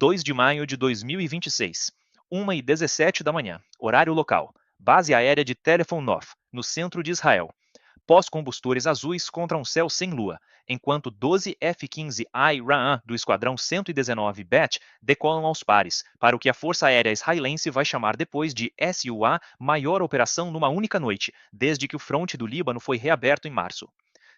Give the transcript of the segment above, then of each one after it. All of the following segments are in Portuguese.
2 de maio de 2026, 1h17 da manhã, horário local, base aérea de Telefonov, no centro de Israel. Pós-combustores azuis contra um céu sem lua, enquanto 12 F-15I Ra'an do Esquadrão 119 Bet decolam aos pares, para o que a Força Aérea Israelense vai chamar depois de SUA, maior operação numa única noite, desde que o fronte do Líbano foi reaberto em março.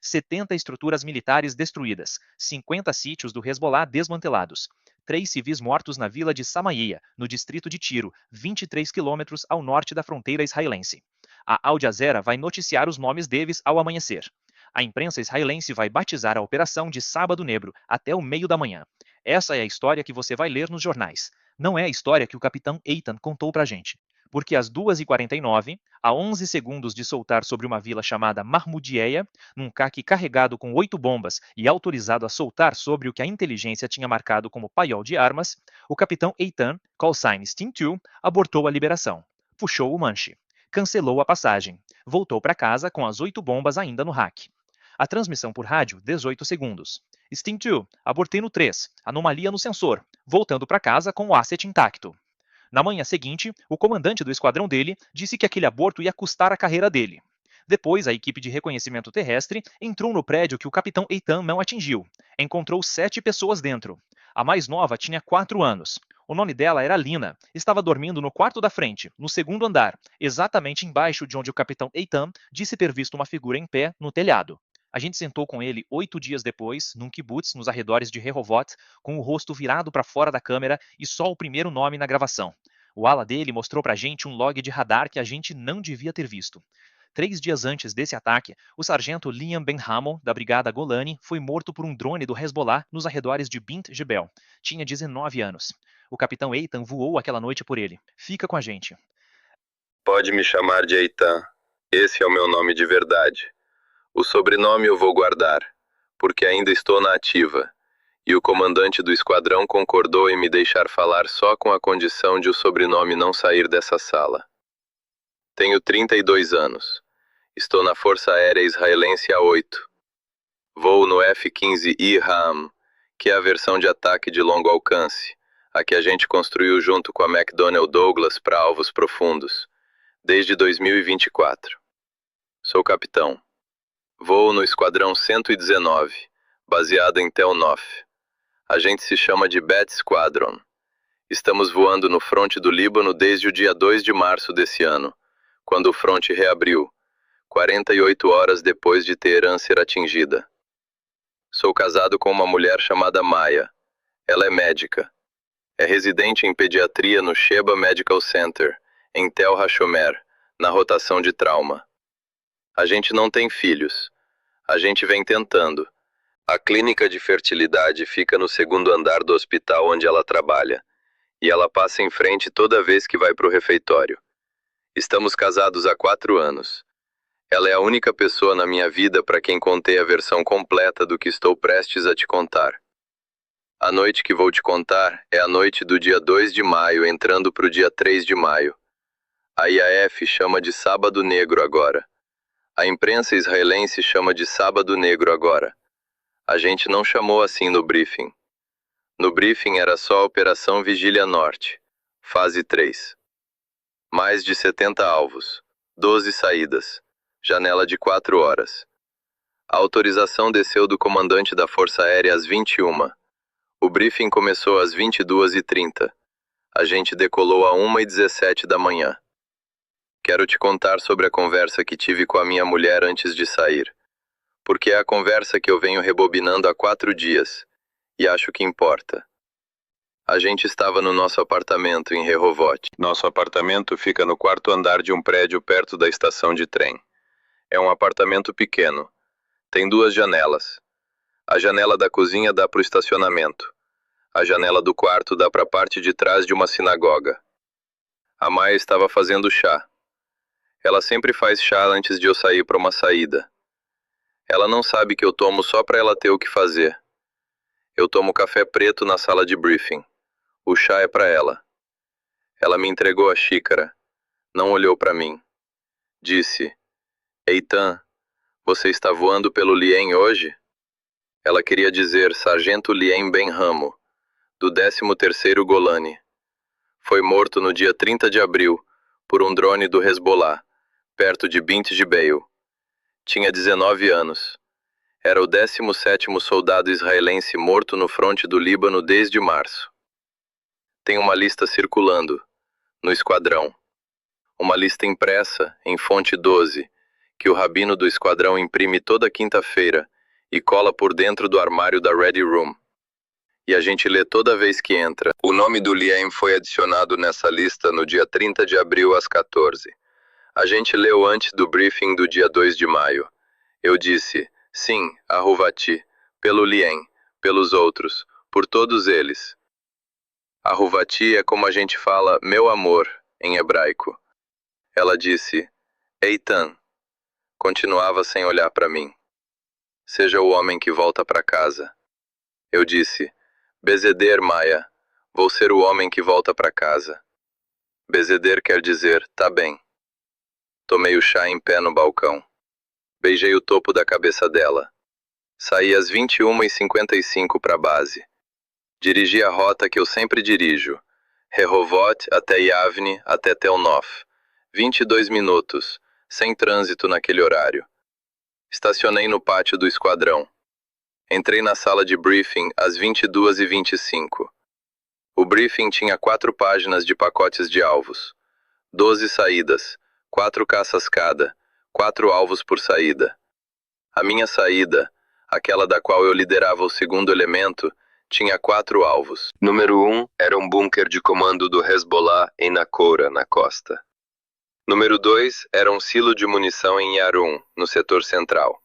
70 estruturas militares destruídas, 50 sítios do Hezbollah desmantelados, 3 civis mortos na vila de Samaia, no distrito de Tiro, 23 quilômetros ao norte da fronteira israelense. A Al Jazeera vai noticiar os nomes deles ao amanhecer. A imprensa israelense vai batizar a operação de Sábado Negro até o meio da manhã. Essa é a história que você vai ler nos jornais. Não é a história que o capitão Eitan contou pra gente. Porque às 2h49, a 11 segundos de soltar sobre uma vila chamada Mahmoudieh, num caque carregado com 8 bombas e autorizado a soltar sobre o que a inteligência tinha marcado como paiol de armas, o capitão Eitan, call sign Steam 2, abortou a liberação. Puxou o manche. Cancelou a passagem. Voltou para casa com as 8 bombas ainda no rack. A transmissão por rádio, 18 segundos. Steam 2, abortei no 3, anomalia no sensor, voltando para casa com o asset intacto. Na manhã seguinte, o comandante do esquadrão dele disse que aquele aborto ia custar a carreira dele. Depois, a equipe de reconhecimento terrestre entrou no prédio que o capitão Eitan não atingiu. Encontrou 7 pessoas dentro. A mais nova tinha 4 anos. O nome dela era Lina. Estava dormindo no quarto da frente, no segundo andar, exatamente embaixo de onde o capitão Eitan disse ter visto uma figura em pé no telhado. A gente sentou com ele 8 dias depois, num kibutz nos arredores de Rehovot, com o rosto virado para fora da câmera e só o primeiro nome na gravação. O ala dele mostrou pra gente um log de radar que a gente não devia ter visto. 3 dias antes desse ataque, o sargento Liam Ben Hamon, da brigada Golani, foi morto por um drone do Hezbollah nos arredores de Bint Jebel. Tinha 19 anos. O capitão Eitan voou aquela noite por ele. Fica com a gente. Pode me chamar de Eitan. Esse é o meu nome de verdade. O sobrenome eu vou guardar, porque ainda estou na ativa. E o comandante do esquadrão concordou em me deixar falar só com a condição de o sobrenome não sair dessa sala. Tenho 32 anos. Estou na Força Aérea Israelense há 8. Voo no F-15I Ra'am, que é a versão de ataque de longo alcance, a que a gente construiu junto com a McDonnell Douglas para alvos profundos, desde 2024. Sou capitão. Voo no Esquadrão 119, baseado em Tel Nof. A gente se chama de Bet Squadron. Estamos voando no fronte do Líbano desde o dia 2 de março desse ano, quando o fronte reabriu, 48 horas depois de Teherã ser atingida. Sou casado com uma mulher chamada Maya. Ela é médica. É residente em pediatria no Sheba Medical Center, em Tel HaShomer, na rotação de trauma. A gente não tem filhos. A gente vem tentando. A clínica de fertilidade fica no segundo andar do hospital onde ela trabalha, e ela passa em frente toda vez que vai para o refeitório. Estamos casados há 4 anos. Ela é a única pessoa na minha vida para quem contei a versão completa do que estou prestes a te contar. A noite que vou te contar é a noite do dia 2 de maio entrando para o dia 3 de maio. A IAF chama de Sábado Negro agora. A imprensa israelense chama de Sábado Negro agora. A gente não chamou assim no briefing. No briefing era só a Operação Vigília Norte, fase 3. Mais de 70 alvos, 12 saídas, janela de 4 horas. A autorização desceu do comandante da Força Aérea às 21. O briefing começou às 22h30. A gente decolou a 1h17 da manhã. Quero te contar sobre a conversa que tive com a minha mulher antes de sair, porque é a conversa que eu venho rebobinando há 4 dias, e acho que importa. A gente estava no nosso apartamento em Rehovot. Nosso apartamento fica no 4º andar de um prédio perto da estação de trem. É um apartamento pequeno. Tem 2 janelas. A janela da cozinha dá para o estacionamento. A janela do quarto dá para a parte de trás de uma sinagoga. A Maia estava fazendo chá. Ela sempre faz chá antes de eu sair para uma saída. Ela não sabe que eu tomo só para ela ter o que fazer. Eu tomo café preto na sala de briefing. O chá é para ela. Ela me entregou a xícara. Não olhou para mim. Disse: Eitan, você está voando pelo Lien hoje? Ela queria dizer Sargento Lien Ben Ramo, do 13º Golani. Foi morto no dia 30 de abril por um drone do Hezbollah, perto de Bint Jbeil. Tinha 19 anos. Era o 17º soldado israelense morto no fronte do Líbano desde março. Tem uma lista circulando, no esquadrão. Uma lista impressa, em fonte 12, que o rabino do esquadrão imprime toda quinta-feira e cola por dentro do armário da Ready Room. E a gente lê toda vez que entra. O nome do Liem foi adicionado nessa lista no dia 30 de abril às 14. A gente leu antes do briefing do dia 2 de maio. Eu disse, sim, Ahuvati, pelo Liem, pelos outros, por todos eles. Ahuvati é como a gente fala, meu amor, em hebraico. Ela disse, Eitan. Continuava sem olhar para mim. Seja o homem que volta para casa. Eu disse, Bezeder, Maia, vou ser o homem que volta para casa. Bezeder quer dizer, tá bem. Tomei o chá em pé no balcão. Beijei o topo da cabeça dela. Saí às 21h55 para a base. Dirigi a rota que eu sempre dirijo. Rehovot até Yavne até Tel Nof. 22 minutos, sem trânsito naquele horário. Estacionei no pátio do esquadrão. Entrei na sala de briefing às 22h25. O briefing tinha 4 páginas de pacotes de alvos. 12 saídas, 4 caças cada, 4 alvos por saída. A minha saída, aquela da qual eu liderava o segundo elemento, tinha 4 alvos. Número 1 era um bunker de comando do Hezbollah em Naqoura, na costa. Número 2 era um silo de munição em Yarun, no setor central.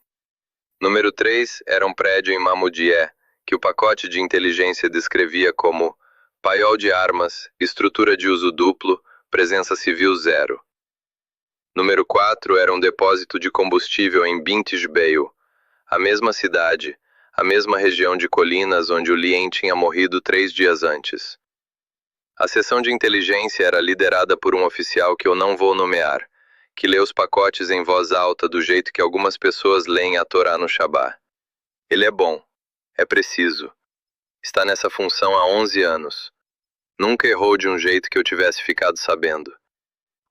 Número 3 era um prédio em Mamoudié, que o pacote de inteligência descrevia como paiol de armas, estrutura de uso duplo, presença civil 0. Número 4 era um depósito de combustível em Bint Jbeil, a mesma cidade, a mesma região de colinas onde o Liem tinha morrido 3 dias antes. A seção de inteligência era liderada por um oficial que eu não vou nomear, que lê os pacotes em voz alta do jeito que algumas pessoas leem a Torá no Shabá. Ele é bom, é preciso. Está nessa função há 11 anos. Nunca errou de um jeito que eu tivesse ficado sabendo.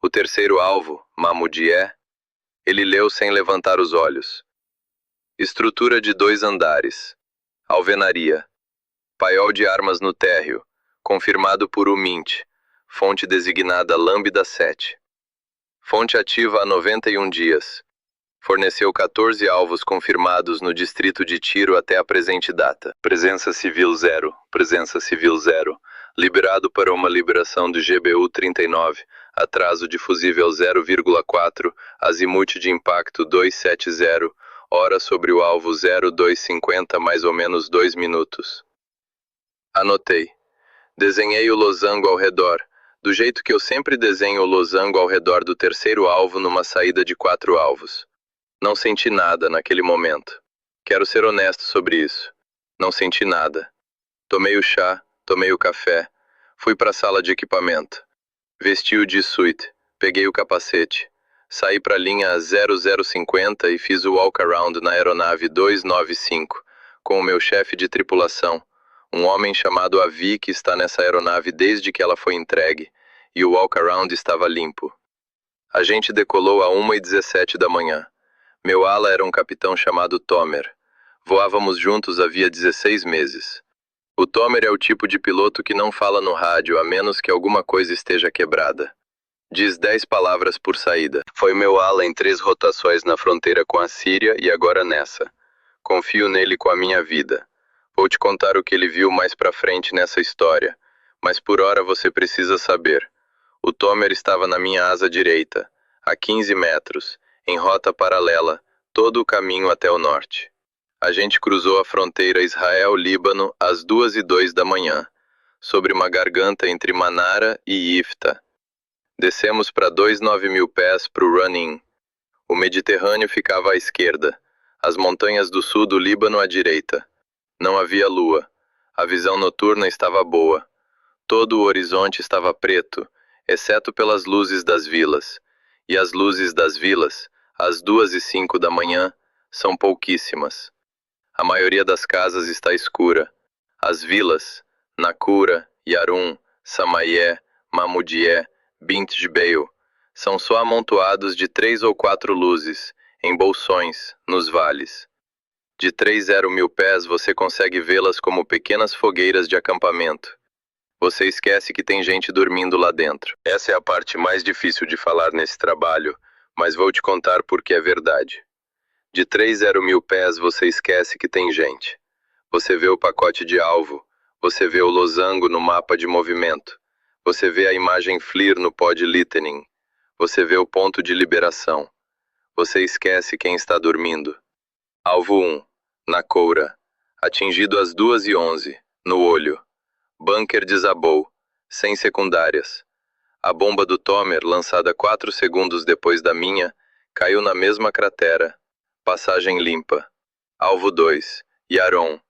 O terceiro alvo, Mamoudié, ele leu sem levantar os olhos. Estrutura de 2 andares. Alvenaria. Paiol de armas no térreo, confirmado por UMINT, fonte designada Lambda 7. Fonte ativa há 91 dias. Forneceu 14 alvos confirmados no distrito de Tiro até a presente data. Presença civil 0, presença civil 0. Liberado para uma liberação do GBU 39, atraso de fusível 0,4, azimuth de impacto 270, hora sobre o alvo 0250 mais ou menos 2 minutos. Anotei. Desenhei o losango ao redor, do jeito que eu sempre desenho o losango ao redor do terceiro alvo numa saída de 4 alvos. Não senti nada naquele momento. Quero ser honesto sobre isso. Não senti nada. Tomei o chá, tomei o café, fui para a sala de equipamento. Vesti o G-Suite, peguei o capacete, saí para a linha 0050 e fiz o walk-around na aeronave 295, com o meu chefe de tripulação, um homem chamado Avi que está nessa aeronave desde que ela foi entregue, e o walk-around estava limpo. A gente decolou a 1h17 da manhã. Meu ala era um capitão chamado Tomer. Voávamos juntos havia 16 meses. O Tomer é o tipo de piloto que não fala no rádio a menos que alguma coisa esteja quebrada. Diz 10 palavras por saída. Foi meu ala em 3 rotações na fronteira com a Síria e agora nessa. Confio nele com a minha vida. Vou te contar o que ele viu mais pra frente nessa história, mas por hora você precisa saber. O Tomer estava na minha asa direita, a 15 metros, em rota paralela, todo o caminho até o norte. A gente cruzou a fronteira Israel-Líbano às 2h02 da manhã, sobre uma garganta entre Manara e Ifta. Descemos para 2.900 pés para o run-in. O Mediterrâneo ficava à esquerda, as montanhas do sul do Líbano à direita. Não havia lua. A visão noturna estava boa. Todo o horizonte estava preto, exceto pelas luzes das vilas. E as luzes das vilas, às 2h05 da manhã, são pouquíssimas. A maioria das casas está escura. As vilas, Nakura, Yarum, Samayé, Mamudié, Bint Jbeil. São só amontoados de 3 ou 4 luzes, em bolsões, nos vales. De 3.000 pés você consegue vê-las como pequenas fogueiras de acampamento. Você esquece que tem gente dormindo lá dentro. Essa é a parte mais difícil de falar nesse trabalho, mas vou te contar porque é verdade. De 3.000 pés você esquece que tem gente. Você vê o pacote de alvo, você vê o losango no mapa de movimento, você vê a imagem FLIR no pod listening, você vê o ponto de liberação. Você esquece quem está dormindo. Alvo 1, Nakura, atingido às 2h11, no olho. Bunker desabou, sem secundárias. A bomba do Tomer, lançada 4 segundos depois da minha, caiu na mesma cratera. Passagem limpa. Alvo 2, Yaron,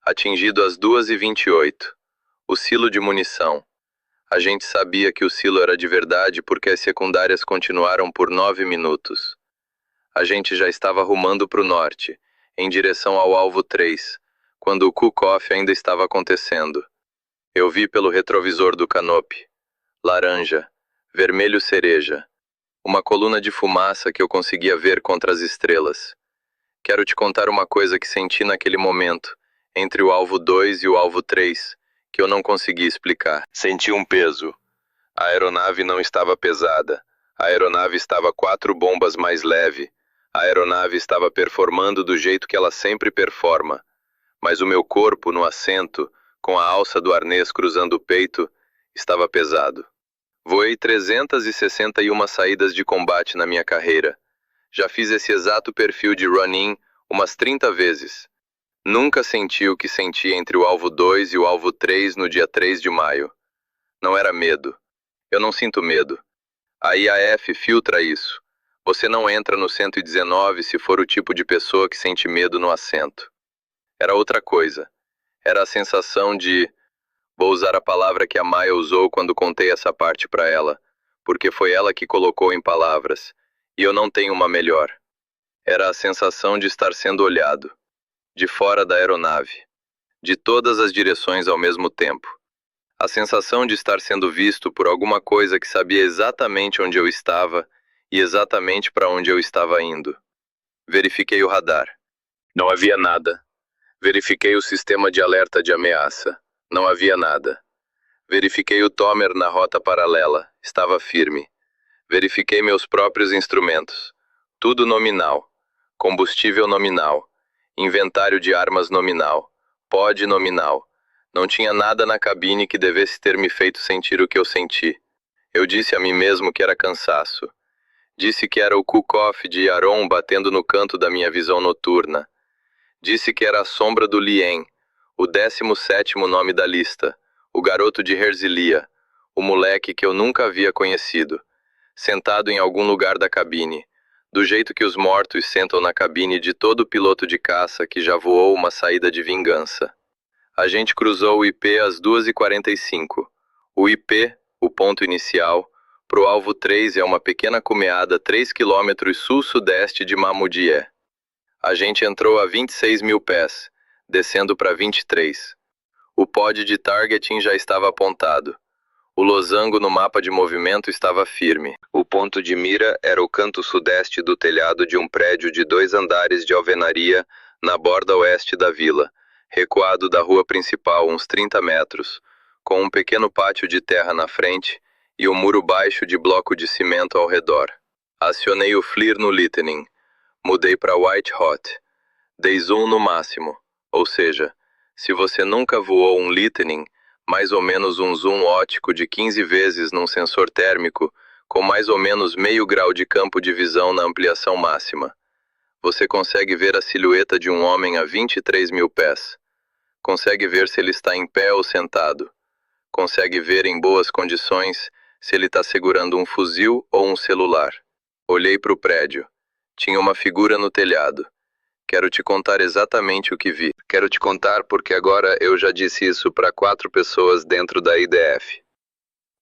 atingido às 2h28. O silo de munição. A gente sabia que o silo era de verdade porque as secundárias continuaram por 9 minutos. A gente já estava rumando para o norte, em direção ao alvo 3, quando o cook-off ainda estava acontecendo. Eu vi pelo retrovisor do canope. Laranja, vermelho cereja. Uma coluna de fumaça que eu conseguia ver contra as estrelas. Quero te contar uma coisa que senti naquele momento, entre o alvo 2 e o alvo 3, que eu não consegui explicar. Senti um peso. A aeronave não estava pesada. A aeronave estava 4 bombas mais leve. A aeronave estava performando do jeito que ela sempre performa. Mas o meu corpo, no assento, com a alça do arnês cruzando o peito, estava pesado. Voei 361 saídas de combate na minha carreira. Já fiz esse exato perfil de run-in umas 30 vezes. Nunca senti o que senti entre o alvo 2 e o alvo 3 no dia 3 de maio. Não era medo. Eu não sinto medo. A IAF filtra isso. Você não entra no 119 se for o tipo de pessoa que sente medo no assento. Era outra coisa. Era a sensação de... Vou usar a palavra que a Maya usou quando contei essa parte para ela, porque foi ela que colocou em palavras, e eu não tenho uma melhor. Era a sensação de estar sendo olhado, de fora da aeronave, de todas as direções ao mesmo tempo. A sensação de estar sendo visto por alguma coisa que sabia exatamente onde eu estava e exatamente para onde eu estava indo. Verifiquei o radar. Não havia nada. Verifiquei o sistema de alerta de ameaça. Não havia nada. Verifiquei o Tomer na rota paralela. Estava firme. Verifiquei meus próprios instrumentos. Tudo nominal. Combustível nominal. Inventário de armas nominal. Pod nominal. Não tinha nada na cabine que devesse ter me feito sentir o que eu senti. Eu disse a mim mesmo que era cansaço. Disse que era o cook-off de Yaron batendo no canto da minha visão noturna. Disse que era a sombra do Lien, o 17º nome da lista, o garoto de Herzliya, o moleque que eu nunca havia conhecido, sentado em algum lugar da cabine, do jeito que os mortos sentam na cabine de todo piloto de caça que já voou uma saída de vingança. A gente cruzou o IP às 2h45. O IP, o ponto inicial, pro alvo 3 é uma pequena cumeada 3 km sul-sudeste de Mamudié. A gente entrou a 26.000 pés, descendo para 23. O pod de targeting já estava apontado. O losango no mapa de movimento estava firme. O ponto de mira era o canto sudeste do telhado de um prédio de 2 andares de alvenaria na borda oeste da vila, recuado da rua principal uns 30 metros, com um pequeno pátio de terra na frente e um muro baixo de bloco de cimento ao redor. Acionei o FLIR no listening. Mudei para White Hot. Dei zoom no máximo. Ou seja, se você nunca voou um listening, mais ou menos um zoom óptico de 15 vezes num sensor térmico, com mais ou menos meio grau de campo de visão na ampliação máxima. Você consegue ver a silhueta de um homem a 23.000 pés. Consegue ver se ele está em pé ou sentado. Consegue ver em boas condições se ele está segurando um fuzil ou um celular. Olhei para o prédio. Tinha uma figura no telhado. Quero te contar exatamente o que vi. Quero te contar porque agora eu já disse isso para 4 pessoas dentro da IDF.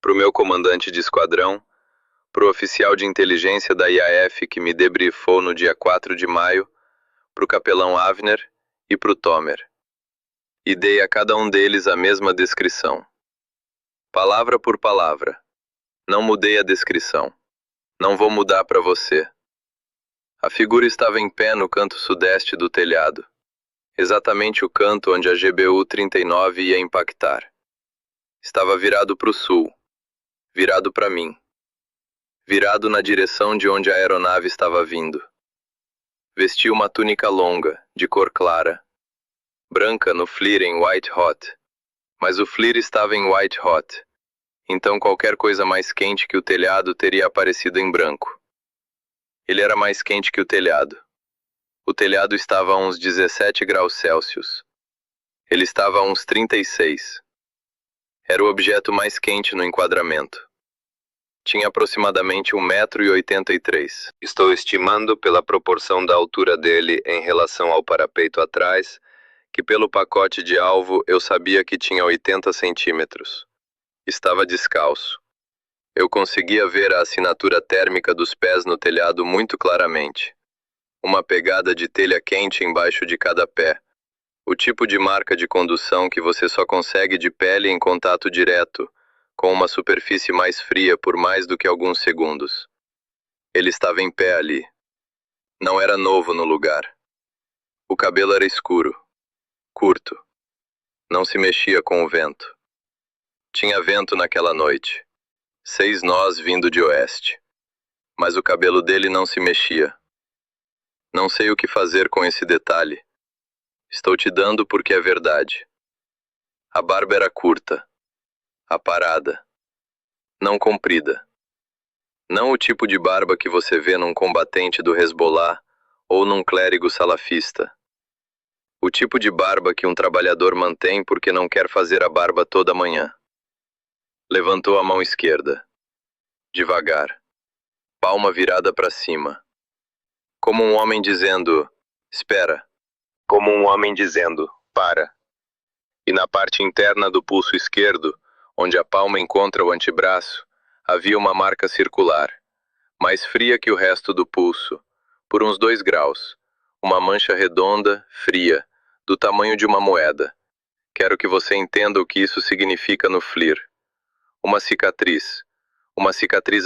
Para o meu comandante de esquadrão, para o oficial de inteligência da IAF que me debriefou no dia 4 de maio, para o capelão Avner e para o Tomer. e dei a cada um deles a mesma descrição. Palavra por palavra. Não mudei a descrição. Não vou mudar para você. A figura estava em pé no canto sudeste do telhado, exatamente o canto onde a GBU 39 ia impactar. Estava virado para o sul, virado para mim, virado na direção de onde a aeronave estava vindo. Vestia uma túnica longa, de cor clara, branca no FLIR em White Hot, mas o FLIR estava em White Hot, então qualquer coisa mais quente que o telhado teria aparecido em branco. Ele era mais quente que o telhado. O telhado estava a uns 17 graus Celsius. Ele estava a uns 36. Era o objeto mais quente no enquadramento. Tinha aproximadamente 1,83 m. Estou estimando pela proporção da altura dele em relação ao parapeito atrás, que pelo pacote de alvo eu sabia que tinha 80 centímetros. Estava descalço. Eu conseguia ver a assinatura térmica dos pés no telhado muito claramente. Uma pegada de telha quente embaixo de cada pé. O tipo de marca de condução que você só consegue de pele em contato direto, com uma superfície mais fria por mais do que alguns segundos. Ele estava em pé ali. Não era novo no lugar. O cabelo era escuro, curto. Não se mexia com o vento. Tinha vento naquela noite. 6 nós vindo de oeste. Mas o cabelo dele não se mexia. Não sei o que fazer com esse detalhe. Estou te dando porque é verdade. A barba era curta. Aparada. Não comprida. Não o tipo de barba que você vê num combatente do Hezbollah ou num clérigo salafista. O tipo de barba que um trabalhador mantém porque não quer fazer a barba toda manhã. Levantou a mão esquerda. Devagar. Palma virada para cima. Como um homem dizendo, espera. Como um homem dizendo, para. E na parte interna do pulso esquerdo, onde a palma encontra o antebraço, havia uma marca circular, mais fria que o resto do pulso, por uns 2 graus. Uma mancha redonda, fria, do tamanho de uma moeda. Quero que você entenda o que isso significa no FLIR. Uma cicatriz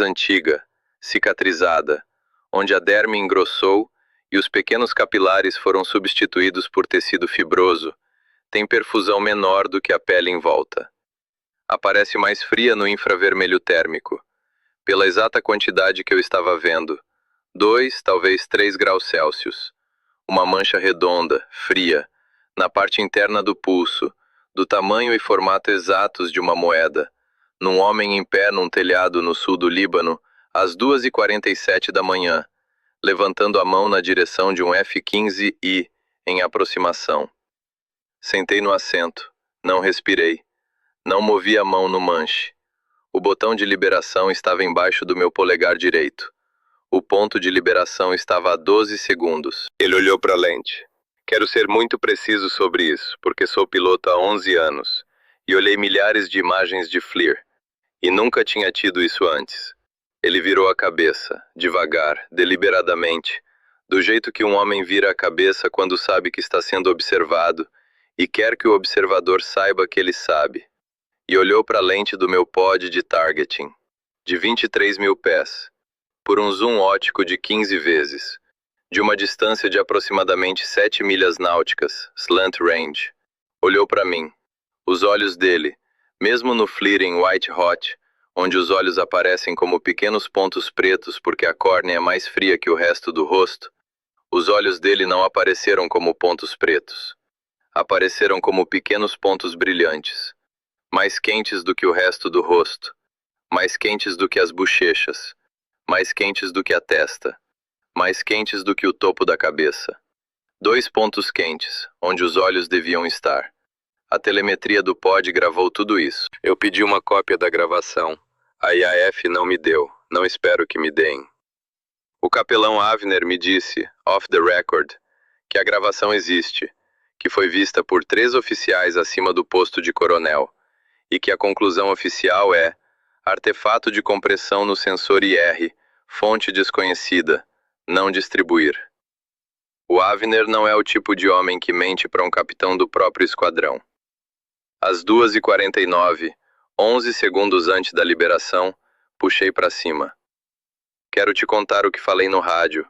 antiga, cicatrizada, onde a derme engrossou e os pequenos capilares foram substituídos por tecido fibroso, tem perfusão menor do que a pele em volta. Aparece mais fria no infravermelho térmico, pela exata quantidade que eu estava vendo, 2, talvez 3 graus Celsius. Uma mancha redonda, fria, na parte interna do pulso, do tamanho e formato exatos de uma moeda, num homem em pé num telhado no sul do Líbano, às 2h47 da manhã, levantando a mão na direção de um F-15I em aproximação. Sentei no assento, não respirei, não movi a mão no manche. O botão de liberação estava embaixo do meu polegar direito. O ponto de liberação estava a 12 segundos. Ele olhou para a lente. Quero ser muito preciso sobre isso, porque sou piloto há 11 anos e olhei milhares de imagens de FLIR. E nunca tinha tido isso antes. Ele virou a cabeça, devagar, deliberadamente, do jeito que um homem vira a cabeça quando sabe que está sendo observado e quer que o observador saiba que ele sabe. E olhou para a lente do meu pod de targeting, de 23 mil pés, por um zoom óptico de 15 vezes, de uma distância de aproximadamente 7 milhas náuticas, slant range. Olhou para mim. Os olhos dele, mesmo no FLIR em White Hot, onde os olhos aparecem como pequenos pontos pretos porque a córnea é mais fria que o resto do rosto, os olhos dele não apareceram como pontos pretos. Apareceram como pequenos pontos brilhantes, mais quentes do que o resto do rosto, mais quentes do que as bochechas, mais quentes do que a testa, mais quentes do que o topo da cabeça. 2 pontos quentes, onde os olhos deviam estar. A telemetria do pod gravou tudo isso. Eu pedi uma cópia da gravação. A IAF não me deu. Não espero que me deem. O capelão Avner me disse, off the record, que a gravação existe, que foi vista por 3 oficiais acima do posto de coronel, e que a conclusão oficial é artefato de compressão no sensor IR, fonte desconhecida, não distribuir. O Avner não é o tipo de homem que mente para um capitão do próprio esquadrão. Às 2h49, 11 segundos antes da liberação, puxei para cima. Quero te contar o que falei no rádio,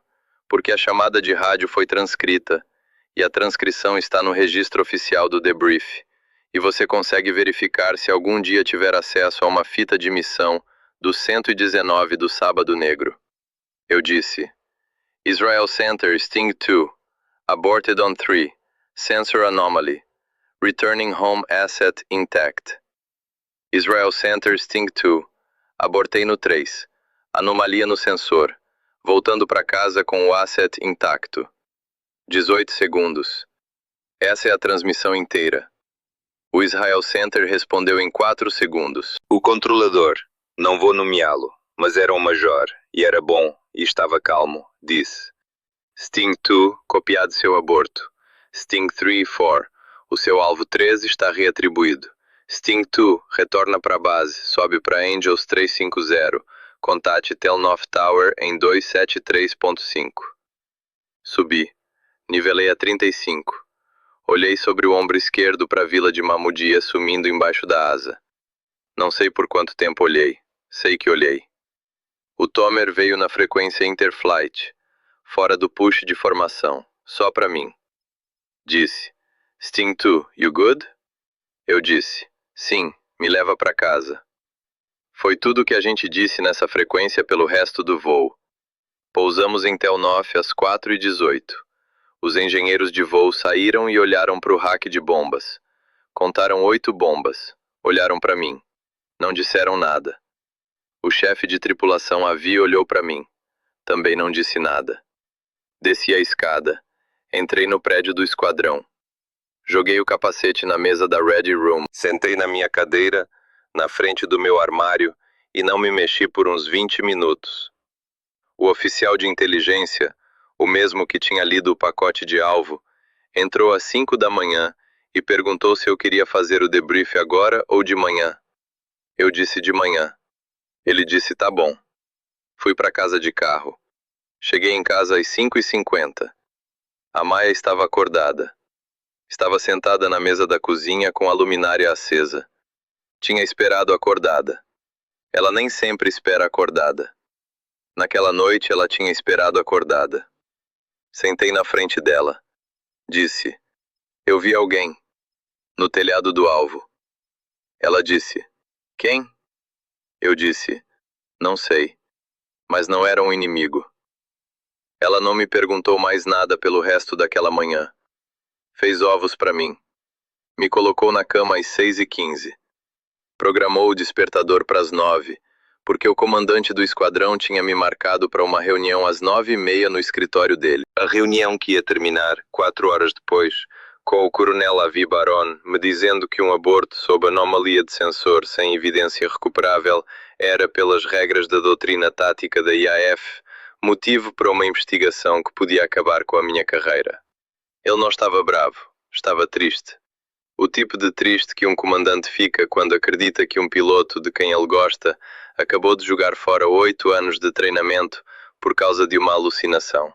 porque a chamada de rádio foi transcrita, e a transcrição está no registro oficial do debrief, e você consegue verificar se algum dia tiver acesso a uma fita de missão do 119 do Sábado Negro. Eu disse: Israel Center Sting 2, aborted on 3, sensor anomaly, returning home asset intact. Israel Center Sting 2, abortei no 3, anomalia no sensor, voltando para casa com o asset intacto. 18 segundos. Essa é a transmissão inteira. O Israel Center respondeu em 4 segundos. O controlador, não vou nomeá-lo, mas era um major, e era bom, e estava calmo, disse: Sting 2, copiado seu aborto. Sting 3 e 4, o seu alvo 13 está reatribuído. Sting 2, retorna para a base, sobe para Angels 350, contate Telnoff Tower em 273.5. Subi. Nivelei a 35. Olhei sobre o ombro esquerdo para a vila de Mamudia sumindo embaixo da asa. Não sei por quanto tempo olhei. Sei que olhei. O Tomer veio na frequência Interflight, fora do push de formação, só para mim. Disse: Sting 2, you good? Eu disse: sim, me leva para casa. Foi tudo o que a gente disse nessa frequência pelo resto do voo. Pousamos em Telnoff às 4h18. Os engenheiros de voo saíram e olharam para o rack de bombas. Contaram 8 bombas. Olharam para mim. Não disseram nada. O chefe de tripulação Avi olhou para mim. Também não disse nada. Desci a escada. Entrei no prédio do esquadrão. Joguei o capacete na mesa da Ready Room. Sentei na minha cadeira, na frente do meu armário, e não me mexi por uns 20 minutos. O oficial de inteligência, o mesmo que tinha lido o pacote de alvo, entrou às 5 da manhã e perguntou se eu queria fazer o debrief agora ou de manhã. Eu disse de manhã. Ele disse tá bom. Fui para casa de carro. Cheguei em casa às 5h50. A Maia estava acordada. Estava sentada na mesa da cozinha com a luminária acesa. Tinha esperado acordada. Ela nem sempre espera acordada. Naquela noite ela tinha esperado acordada. Sentei na frente dela. Disse: eu vi alguém. No telhado do alvo. Ela disse: quem? Eu disse: não sei. Mas não era um inimigo. Ela não me perguntou mais nada pelo resto daquela manhã. Fez ovos para mim. Me colocou na cama às 6h15. Programou o despertador para as 9, porque o comandante do esquadrão tinha me marcado para uma reunião às 9h30 no escritório dele. A reunião que ia terminar, 4 horas depois, com o coronel Avi Baron me dizendo que um aborto sob anomalia de sensor sem evidência recuperável era, pelas regras da doutrina tática da IAF, motivo para uma investigação que podia acabar com a minha carreira. Ele não estava bravo, estava triste. O tipo de triste que um comandante fica quando acredita que um piloto de quem ele gosta acabou de jogar fora 8 anos de treinamento por causa de uma alucinação.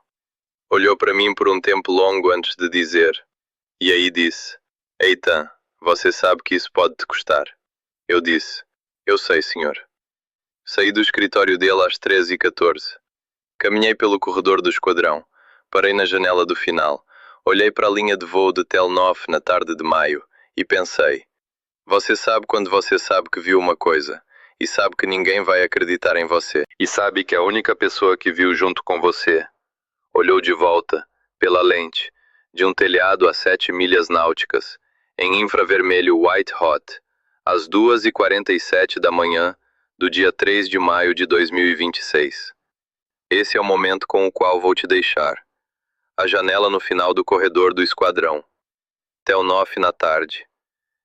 Olhou para mim por um tempo longo antes de dizer, e aí disse: Eitan, você sabe que isso pode te custar. Eu disse: eu sei, senhor. Saí do escritório dele às 13h14. Caminhei pelo corredor do esquadrão, parei na janela do final, olhei para a linha de voo de Telnoff na tarde de maio e pensei: você sabe quando você sabe que viu uma coisa, e sabe que ninguém vai acreditar em você, e sabe que a única pessoa que viu junto com você olhou de volta, pela lente, de um telhado a 7 milhas náuticas, em infravermelho white hot, às 2h47 da manhã do dia 3 de maio de 2026. Esse é o momento com o qual vou te deixar. A janela no final do corredor do esquadrão. Telnoff na tarde.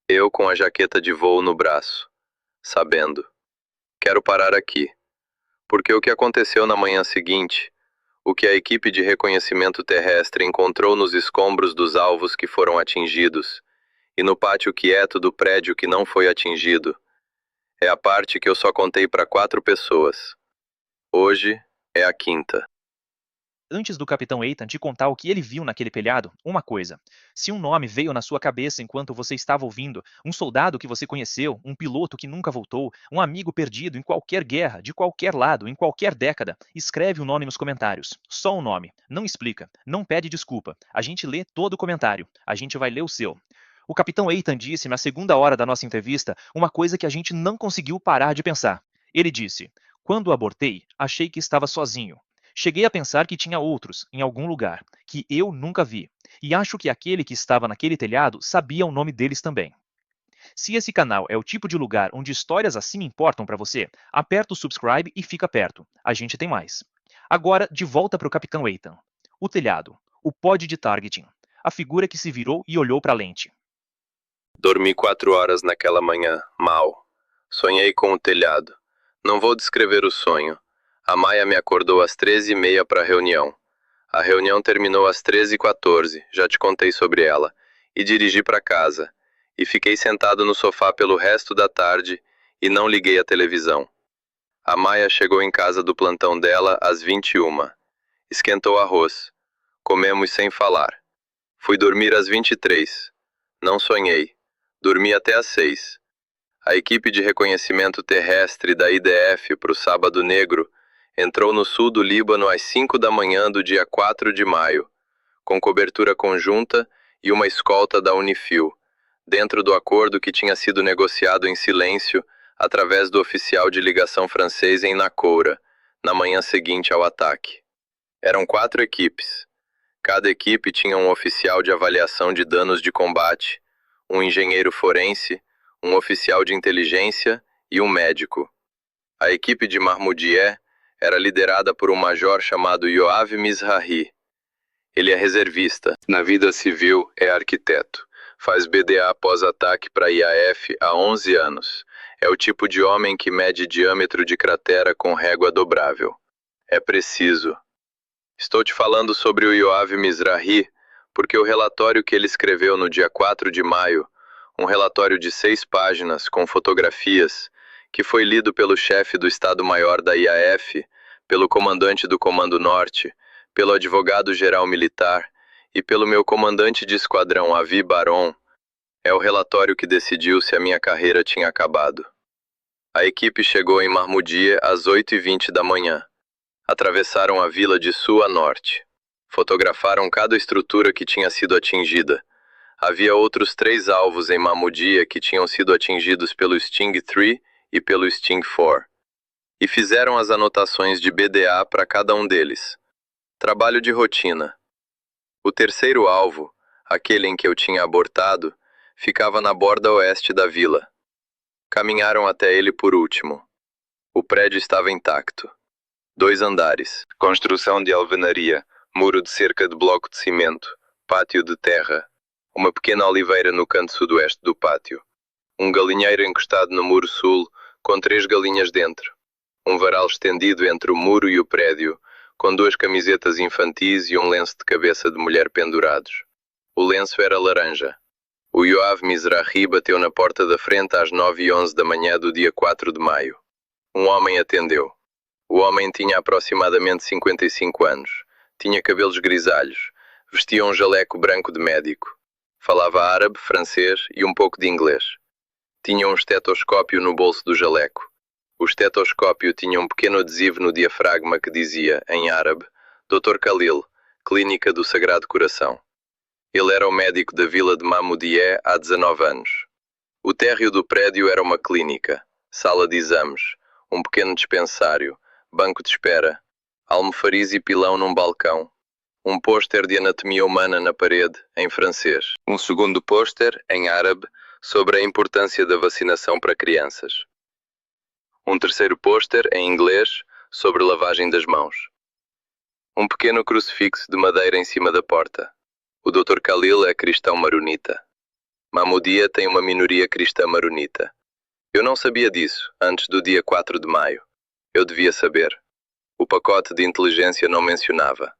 Eu com a jaqueta de voo no braço. Sabendo. Quero parar aqui. Porque o que aconteceu na manhã seguinte, o que a equipe de reconhecimento terrestre encontrou nos escombros dos alvos que foram atingidos, e no pátio quieto do prédio que não foi atingido, é a parte que eu só contei para 4 pessoas. Hoje é a 5ª. Antes do Capitão Ethan te contar o que ele viu naquele telhado, uma coisa. Se um nome veio na sua cabeça enquanto você estava ouvindo, um soldado que você conheceu, um piloto que nunca voltou, um amigo perdido em qualquer guerra, de qualquer lado, em qualquer década, escreve o nome nos comentários. Só o nome. Não explica. Não pede desculpa. A gente lê todo o comentário. A gente vai ler o seu. O Capitão Ethan disse na segunda hora da nossa entrevista uma coisa que a gente não conseguiu parar de pensar. Ele disse: "Quando abortei, achei que estava sozinho. Cheguei a pensar que tinha outros, em algum lugar, que eu nunca vi. E acho que aquele que estava naquele telhado sabia o nome deles também." Se esse canal é o tipo de lugar onde histórias assim importam para você, aperta o subscribe e fica perto. A gente tem mais. Agora, de volta para o Capitão Ethan. O telhado. O pod de targeting. A figura que se virou e olhou para a lente. Dormi 4 horas naquela manhã, mal. Sonhei com o telhado. Não vou descrever o sonho. A Maia me acordou às 13h30 para a reunião. A reunião terminou às 13h14, já te contei sobre ela, e dirigi para casa. E fiquei sentado no sofá pelo resto da tarde e não liguei a televisão. A Maia chegou em casa do plantão dela às 21h. Esquentou arroz. Comemos sem falar. Fui dormir às 23h. Não sonhei. Dormi até às 6h. A equipe de reconhecimento terrestre da IDF para o Sábado Negro entrou no sul do Líbano às 5 da manhã do dia 4 de maio, com cobertura conjunta e uma escolta da Unifil, dentro do acordo que tinha sido negociado em silêncio através do oficial de ligação francês em Nakoura, na manhã seguinte ao ataque. Eram 4 equipes. Cada equipe tinha um oficial de avaliação de danos de combate, um engenheiro forense, um oficial de inteligência e um médico. A equipe de Mahmoudieh era liderada por um major chamado Yoav Mizrahi. Ele é reservista. Na vida civil, é arquiteto. Faz BDA pós-ataque para a IAF há 11 anos. É o tipo de homem que mede diâmetro de cratera com régua dobrável. É preciso. Estou te falando sobre o Yoav Mizrahi porque o relatório que ele escreveu no dia 4 de maio, um relatório de 6 páginas com fotografias, que foi lido pelo chefe do Estado-Maior da IAF, pelo comandante do Comando Norte, pelo advogado-geral militar e pelo meu comandante de esquadrão, Avi Baron, é o relatório que decidiu se a minha carreira tinha acabado. A equipe chegou em Mahmoudieh às 8h20 da manhã. Atravessaram a vila de sul a norte. Fotografaram cada estrutura que tinha sido atingida. Havia outros 3 alvos em Mahmoudieh que tinham sido atingidos pelo Sting 3 e pelo Sting 4. E fizeram as anotações de BDA para cada um deles. Trabalho de rotina. O terceiro alvo, aquele em que eu tinha abortado, ficava na borda oeste da vila. Caminharam até ele por último. O prédio estava intacto. 2 andares, construção de alvenaria, muro de cerca de bloco de cimento, pátio de terra, uma pequena oliveira no canto sudoeste do pátio, um galinheiro encostado no muro sul, com 3 galinhas dentro, um varal estendido entre o muro e o prédio, com 2 camisetas infantis e um lenço de cabeça de mulher pendurados. O lenço era laranja. O Yoav Mizrahi bateu na porta da frente às 9h11 da manhã do dia 4 de maio. Um homem atendeu. O homem tinha aproximadamente 55 anos. Tinha cabelos grisalhos. Vestia um jaleco branco de médico. Falava árabe, francês e um pouco de inglês. Tinha um estetoscópio no bolso do jaleco. O estetoscópio tinha um pequeno adesivo no diafragma que dizia, em árabe, Dr. Khalil, Clínica do Sagrado Coração. Ele era o médico da vila de Mahmoudieh há 19 anos. O térreo do prédio era uma clínica, sala de exames, um pequeno dispensário, banco de espera, almofariz e pilão num balcão, um pôster de anatomia humana na parede, em francês. Um segundo pôster, em árabe, sobre a importância da vacinação para crianças. Um terceiro pôster, em inglês, sobre lavagem das mãos. Um pequeno crucifixo de madeira em cima da porta. O Dr. Khalil é cristão maronita. Mahmoudieh tem uma minoria cristã maronita. Eu não sabia disso antes do dia 4 de maio. Eu devia saber. O pacote de inteligência não mencionava.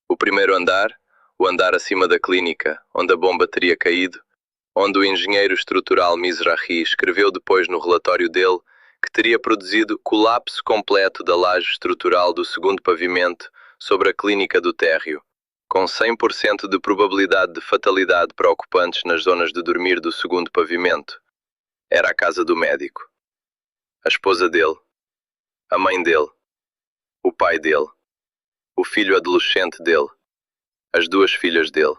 O primeiro andar, o andar acima da clínica, onde a bomba teria caído, onde o engenheiro estrutural Mizrahi escreveu depois no relatório dele que teria produzido colapso completo da laje estrutural do segundo pavimento sobre a clínica do térreo, com 100% de probabilidade de fatalidade para ocupantes nas zonas de dormir do segundo pavimento. Era a casa do médico. A esposa dele, a mãe dele, o pai dele, o filho adolescente dele, as duas filhas dele.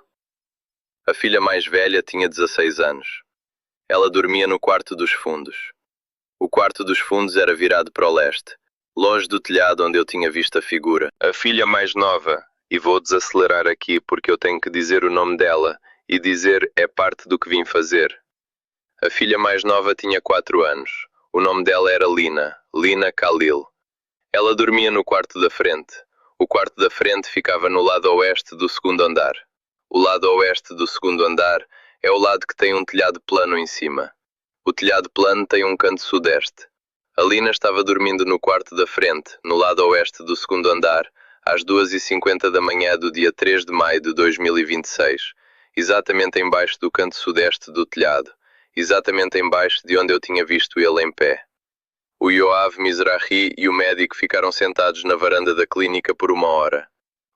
A filha mais velha tinha 16 anos. Ela dormia no quarto dos fundos. O quarto dos fundos era virado para o leste, longe do telhado onde eu tinha visto a figura. A filha mais nova, e vou desacelerar aqui porque eu tenho que dizer o nome dela, e dizer é parte do que vim fazer. A filha mais nova tinha 4 anos. O nome dela era Lina Khalil. Ela dormia no quarto da frente. O quarto da frente ficava no lado oeste do segundo andar. O lado oeste do segundo andar é o lado que tem um telhado plano em cima. O telhado plano tem um canto sudeste. A Lina estava dormindo no quarto da frente, no lado oeste do segundo andar, às 2h50 da manhã do dia 3 de maio de 2026, exatamente embaixo do canto sudeste do telhado, exatamente embaixo de onde eu tinha visto ele em pé. O Yoav Mizrahi e o médico ficaram sentados na varanda da clínica por 1 hora.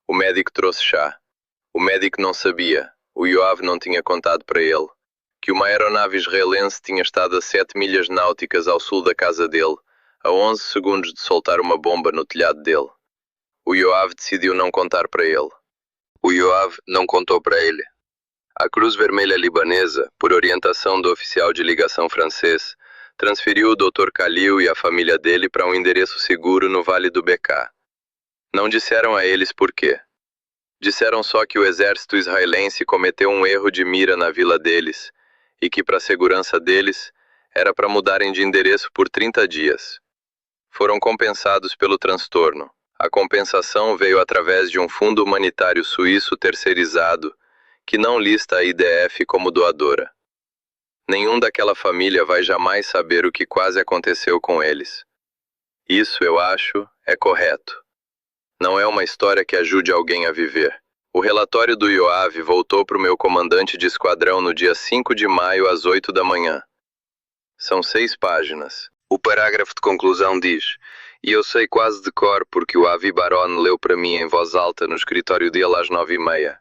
O médico trouxe chá. O médico não sabia, o Yoav não tinha contado para ele, que uma aeronave israelense tinha estado a 7 milhas náuticas ao sul da casa dele, a 11 segundos de soltar uma bomba no telhado dele. O Yoav decidiu não contar para ele. O Yoav não contou para ele. A Cruz Vermelha Libanesa, por orientação do oficial de ligação francês, transferiu o Dr. Khalil e a família dele para um endereço seguro no Vale do Bekaa. Não disseram a eles por quê. Disseram só que o exército israelense cometeu um erro de mira na vila deles e que, para a segurança deles, era para mudarem de endereço por 30 dias. Foram compensados pelo transtorno. A compensação veio através de um fundo humanitário suíço terceirizado que não lista a IDF como doadora. Nenhum daquela família vai jamais saber o que quase aconteceu com eles. Isso, eu acho, é correto. Não é uma história que ajude alguém a viver. O relatório do Yoav voltou para o meu comandante de esquadrão no dia 5 de maio às 8 da manhã. São 6 páginas. O parágrafo de conclusão diz, e eu sei quase de cor porque o Avi Baron leu para mim em voz alta no escritório dele às 9h30.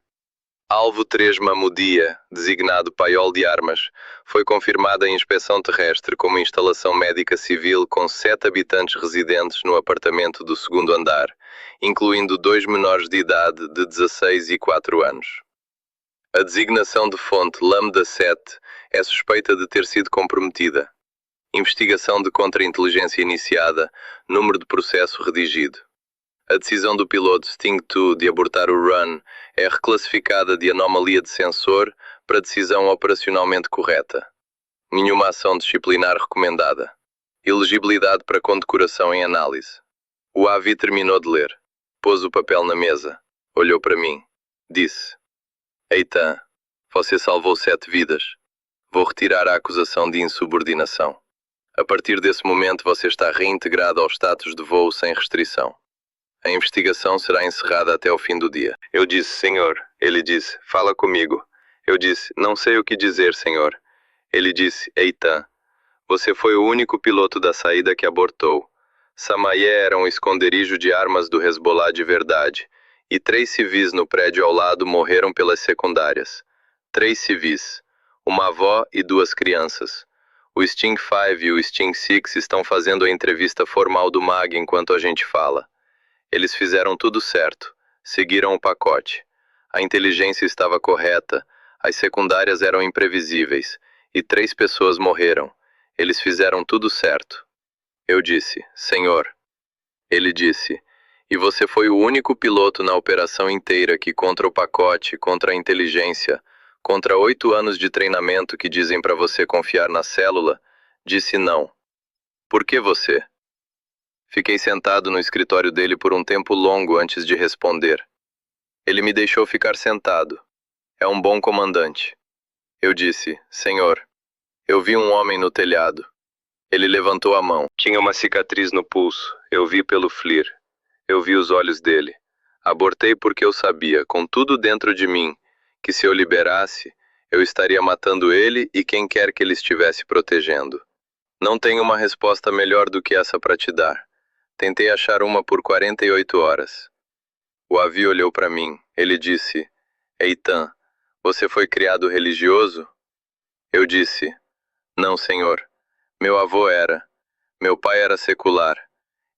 Alvo 3 Mamudia, designado paiol de armas, foi confirmada em inspeção terrestre como instalação médica civil com 7 habitantes residentes no apartamento do segundo andar, incluindo 2 menores de idade de 16 e 4 anos. A designação de fonte Lambda 7 é suspeita de ter sido comprometida. Investigação de contra-inteligência iniciada, número de processo redigido. A decisão do piloto Sting 2 de abortar o run é reclassificada de anomalia de sensor para decisão operacionalmente correta. Nenhuma ação disciplinar recomendada. Elegibilidade para condecoração em análise. O Avi terminou de ler. Pôs o papel na mesa. Olhou para mim. Disse: Eitan, você salvou 7 vidas. Vou retirar a acusação de insubordinação. A partir desse momento você está reintegrado ao status de voo sem restrição. A investigação será encerrada até o fim do dia. Eu disse, senhor. Ele disse, fala comigo. Eu disse, não sei o que dizer, senhor. Ele disse, Eitan, você foi o único piloto da saída que abortou. Samayé era um esconderijo de armas do Hezbollah de verdade, e 3 civis no prédio ao lado morreram pelas secundárias. 3 civis, uma avó e 2 crianças. O Sting 5 e o Sting 6 estão fazendo a entrevista formal do MAG enquanto a gente fala. Eles fizeram tudo certo, seguiram o pacote. A inteligência estava correta, as secundárias eram imprevisíveis, e 3 pessoas morreram. Eles fizeram tudo certo. Eu disse, senhor. Ele disse, e você foi o único piloto na operação inteira que contra o pacote, contra a inteligência, contra 8 anos de treinamento que dizem para você confiar na célula, disse não. Por que você? Fiquei sentado no escritório dele por um tempo longo antes de responder. Ele me deixou ficar sentado. É um bom comandante. Eu disse, senhor, eu vi um homem no telhado. Ele levantou a mão. Tinha uma cicatriz no pulso. Eu vi pelo FLIR. Eu vi os olhos dele. Abortei porque eu sabia, com tudo dentro de mim, que se eu liberasse, eu estaria matando ele e quem quer que ele estivesse protegendo. Não tenho uma resposta melhor do que essa para te dar. Tentei achar uma por 48 horas. O Avi olhou para mim. Ele disse, Eitan, você foi criado religioso? Eu disse, não, senhor. Meu avô era. Meu pai era secular.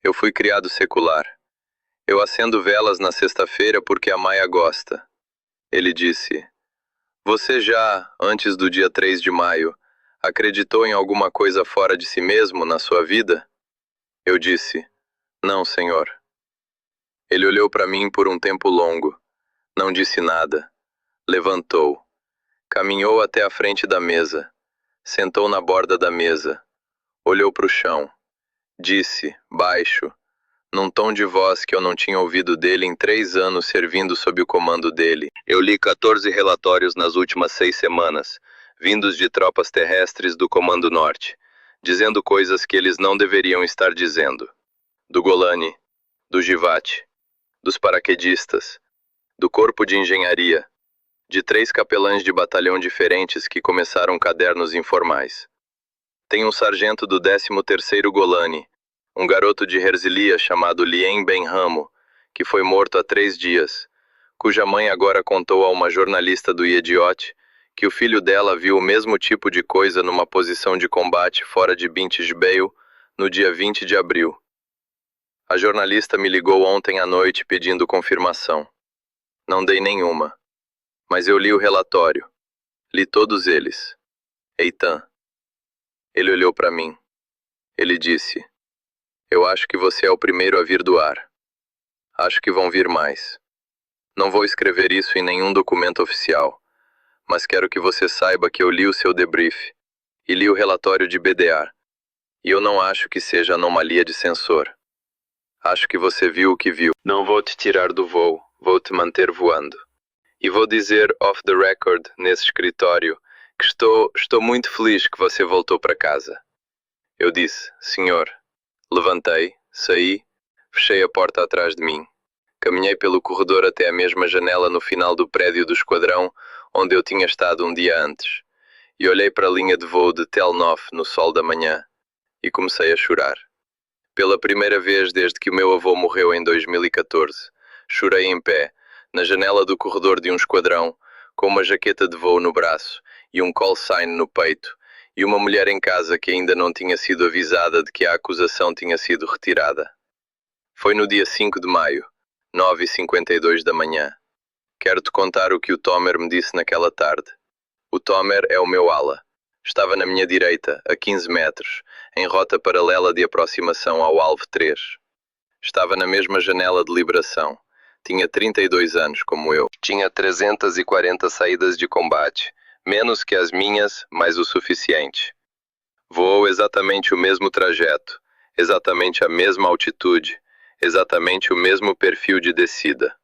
Eu fui criado secular. Eu acendo velas na sexta-feira porque a Maia gosta. Ele disse, você já, antes do dia 3 de maio, acreditou em alguma coisa fora de si mesmo na sua vida? Eu disse, não, senhor. Ele olhou para mim por um tempo longo. Não disse nada. Levantou. Caminhou até a frente da mesa. Sentou na borda da mesa. Olhou para o chão. Disse, baixo, num tom de voz que eu não tinha ouvido dele em 3 anos servindo sob o comando dele. Eu li 14 relatórios nas últimas 6 semanas, vindos de tropas terrestres do Comando Norte, dizendo coisas que eles não deveriam estar dizendo. Do Golani, do Givat, dos paraquedistas, do Corpo de Engenharia, de 3 capelães de batalhão diferentes que começaram cadernos informais. Tem um sargento do 13º Golani, um garoto de Herzliya chamado Lien Ben Ramo, que foi morto há 3 dias, cuja mãe agora contou a uma jornalista do Yediot que o filho dela viu o mesmo tipo de coisa numa posição de combate fora de Bint Jbeil no dia 20 de abril. A jornalista me ligou ontem à noite pedindo confirmação. Não dei nenhuma. Mas eu li o relatório. Li todos eles. Eitan. Ele olhou para mim. Ele disse, eu acho que você é o primeiro a vir do ar. Acho que vão vir mais. Não vou escrever isso em nenhum documento oficial, mas quero que você saiba que eu li o seu debrief e li o relatório de BDA, e eu não acho que seja anomalia de sensor. Acho que você viu o que viu. Não vou te tirar do voo, vou te manter voando. E vou dizer off the record, nesse escritório, que estou muito feliz que você voltou para casa. Eu disse, senhor. Levantei, saí, fechei a porta atrás de mim. Caminhei pelo corredor até a mesma janela no final do prédio do esquadrão, onde eu tinha estado um dia antes, e olhei para a linha de voo de Telnof no sol da manhã, e comecei a chorar. Pela primeira vez desde que o meu avô morreu em 2014, chorei em pé, na janela do corredor de um esquadrão, com uma jaqueta de voo no braço e um call sign no peito, e uma mulher em casa que ainda não tinha sido avisada de que a acusação tinha sido retirada. Foi no dia 5 de maio, 9h52 da manhã. Quero-te contar o que o Tomer me disse naquela tarde. O Tomer é o meu ala. Estava na minha direita, a 15 metros, em rota paralela de aproximação ao alvo 3. Estava na mesma janela de liberação. Tinha 32 anos, como eu. Tinha 340 saídas de combate. Menos que as minhas, mas o suficiente. Voou exatamente o mesmo trajeto, exatamente a mesma altitude, exatamente o mesmo perfil de descida.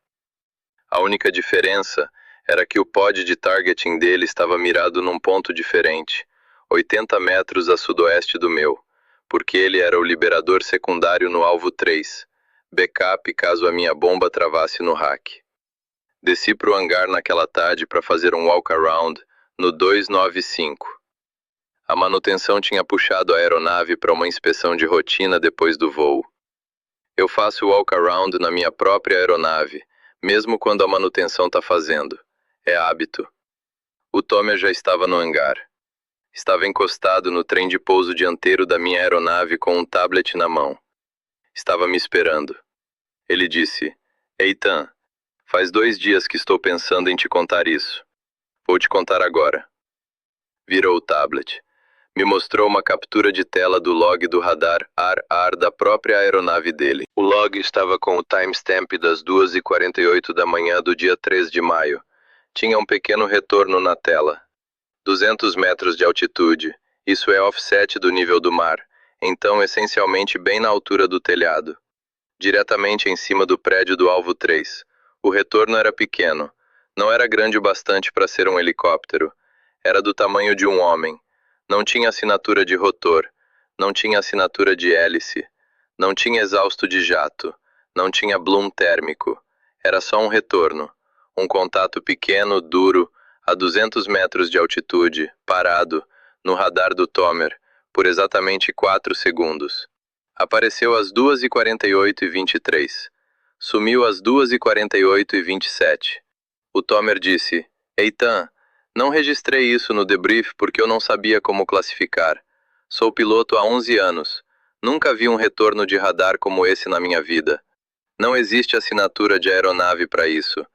A única diferença era que o pod de targeting dele estava mirado num ponto diferente, 80 metros a sudoeste do meu, porque ele era o liberador secundário no alvo 3, backup caso a minha bomba travasse no rack. Desci para o hangar naquela tarde para fazer um walk-around no 295. A manutenção tinha puxado a aeronave para uma inspeção de rotina depois do voo. Eu faço o walk-around na minha própria aeronave, mesmo quando a manutenção está fazendo. É hábito. O Tomer já estava no hangar. Estava encostado no trem de pouso dianteiro da minha aeronave com um tablet na mão. Estava me esperando. Ele disse, Eitan, faz 2 dias que estou pensando em te contar isso. Vou te contar agora. Virou o tablet. Me mostrou uma captura de tela do log do radar AR-AR da própria aeronave dele. O log estava com o timestamp das 2h48 da manhã do dia 3 de maio. Tinha um pequeno retorno na tela. 200 metros de altitude. Isso é offset do nível do mar, então essencialmente bem na altura do telhado. Diretamente em cima do prédio do alvo 3. O retorno era pequeno. Não era grande o bastante para ser um helicóptero. Era do tamanho de um homem. Não tinha assinatura de rotor. Não tinha assinatura de hélice. Não tinha exausto de jato. Não tinha bloom térmico. Era só um retorno. Um contato pequeno, duro, a 200 metros de altitude, parado, no radar do Tomer, por exatamente 4 segundos. Apareceu às 2h48 e 23. Sumiu às 2h48:27. O Tomer disse: Eitan, não registrei isso no debrief porque eu não sabia como classificar. Sou piloto há 11 anos. Nunca vi um retorno de radar como esse na minha vida. Não existe assinatura de aeronave para isso.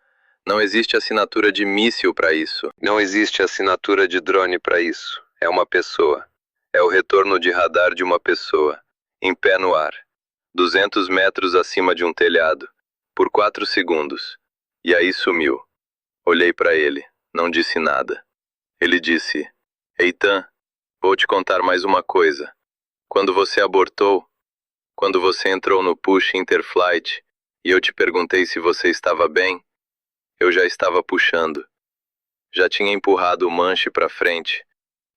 Não existe assinatura de míssil para isso. Não existe assinatura de drone para isso. É uma pessoa. É o retorno de radar de uma pessoa. Em pé no ar. 200 metros acima de um telhado. Por 4 segundos. E aí sumiu. Olhei para ele. Não disse nada. Ele disse: Eitan, vou te contar mais uma coisa. Quando você abortou, quando você entrou no push interflight, e eu te perguntei se você estava bem, eu já estava puxando. Já tinha empurrado o manche para frente,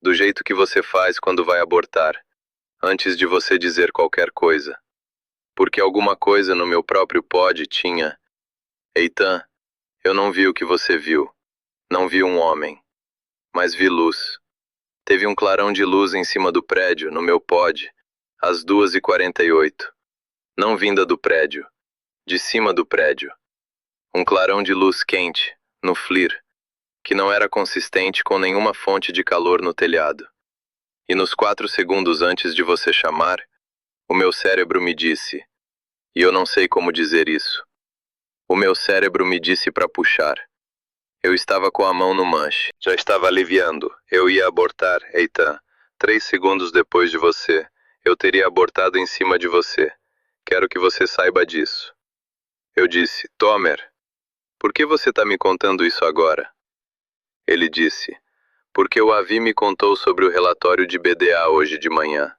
do jeito que você faz quando vai abortar, antes de você dizer qualquer coisa. Porque alguma coisa no meu próprio pod tinha. Eitan, eu não vi o que você viu. Não vi um homem. Mas vi luz. Teve um clarão de luz em cima do prédio, no meu pod, às 2h48. Não vinda do prédio. De cima do prédio. Um clarão de luz quente, no FLIR, que não era consistente com nenhuma fonte de calor no telhado. E nos 4 segundos antes de você chamar, o meu cérebro me disse, e eu não sei como dizer isso. O meu cérebro me disse para puxar. Eu estava com a mão no manche. Já estava aliviando. Eu ia abortar, Eitan. 3 segundos depois de você. Eu teria abortado em cima de você. Quero que você saiba disso. Eu disse, Tomer, por que você está me contando isso agora? Ele disse, porque o Avi me contou sobre o relatório de BDA hoje de manhã.